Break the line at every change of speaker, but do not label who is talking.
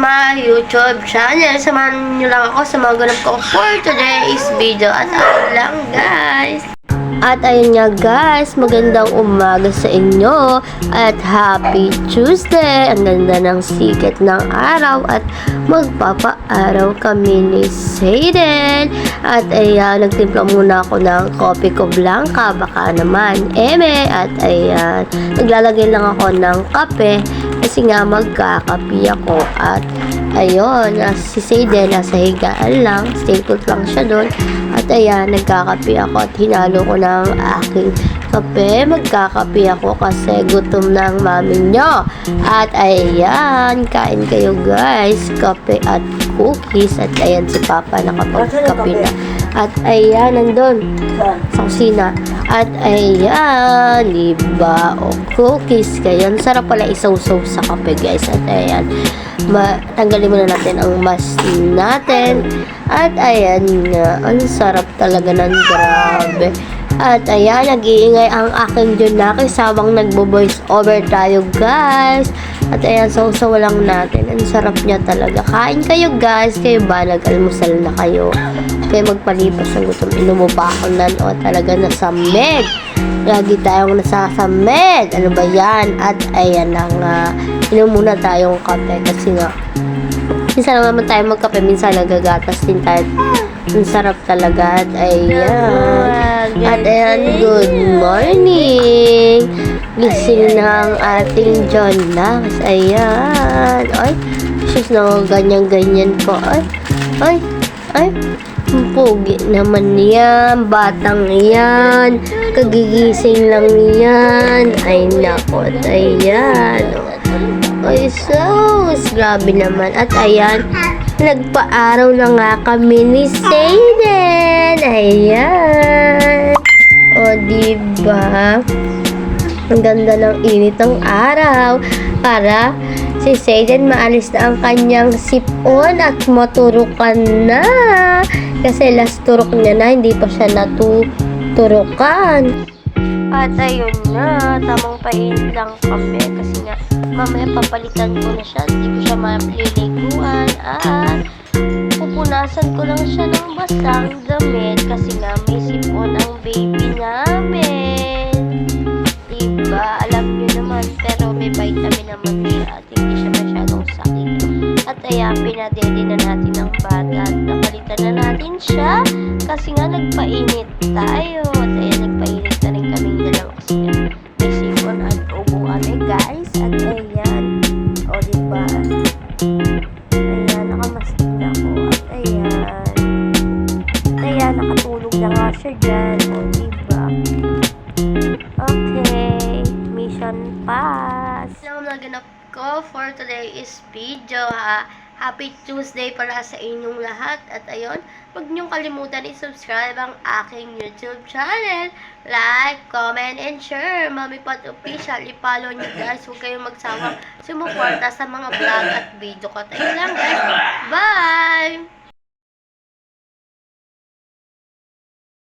my YouTube channel. Samahan nyo lang ako sa mga ganap ko for today's video. At ayun lang guys. At ayun nga guys, magandang umaga sa inyo at happy Tuesday. Ang ganda ng sikat ng araw at magpapaaraw kami ni Zayden. At ayan, nagtimpla muna ako ng kopi ko blanca, baka naman eme. At ayan, naglalagay lang ako ng kape kasi nga magkakapi ako. At ayun, si Zayden nasa higaan lang, stay put lang siya doon. At ayan, nagkakapi ako at hinalo ko ng aking kape. Magkakapi ako kasi gutom ng mami nyo. At ayan, kain kayo guys. Kape at cookies. At ayan, si Papa nakapagkape na. At ayan, nandun sa kusina. At ayan, diba? O cookies kayo. Ang sarap pala isaw-saw sa kape guys. At ayan, tanggalin muna natin ang mask natin. At ayan nga, ang sarap talaga ng grabe. At ayan, nag-iingay ang aking Junaki sabang nagbo-voice over tayo guys. At ayan, sausaw lang natin. Ang sarap niya talaga. Kain kayo guys. Kayo ba? Nag-almusal na kayo. Kaya magpalipas ng gutom. Inumo pa ako nan o talaga nasamid. Lagi tayong nasasamid. Ano ba yan? At ayan na nga. Inom muna tayong kape kasi nga minsan naman tayo magkape, minsan nagagatas din tayo. Ang sarap talaga. At ayan. At ayan, good morning. Gising ng ating John Lax. Ayan. Ay, sus na ganyan-ganyan ko. Ay. Pugi naman yan. Batang yan. Kagigising lang yan. Ay, nako. At ayan. Ay, sus. Grabe naman. At ayan, nagpa-araw na nga kami ni Zayden. Ayan. O, diba? Ang ganda ng init ng araw. Para si Zayden maalis na ang kanyang sipon at maturukan na. Kasi last turok niya na, hindi pa siya natuturukan. At ayun na, tamang painit lang kami kasi nga mamaya papalitan ko na siya, hindi ko siya maliliguan at pupunasan ko lang siya ng basang damit kasi nga may sipon ang baby namin. Diba? Alam nyo naman, pero may vitamin naman siya at hindi siya masyadong sakit. At ayan, pinadede na natin ang bata at napalitan na natin siya kasi nga nagpainit tayo. At ayan, nagpainit na rin kaming dalawa kasi may sipon at ubo kami guys. At ayan, o diba? Ayan, nakamaskip na ako. At ayan, nakatulog na nga siya dyan. O diba? Okay, mission pass. Ang naganap ko for today's video ha. Happy Tuesday pala sa inyong lahat. At ayun, huwag niyong kalimutan i-subscribe ang aking YouTube channel. Like, comment, and share. Mami Pat Official. I-follow niyo guys. Huwag kayong magsawang sumuporta sa mga vlog at video ko. At ayun lang guys. Bye!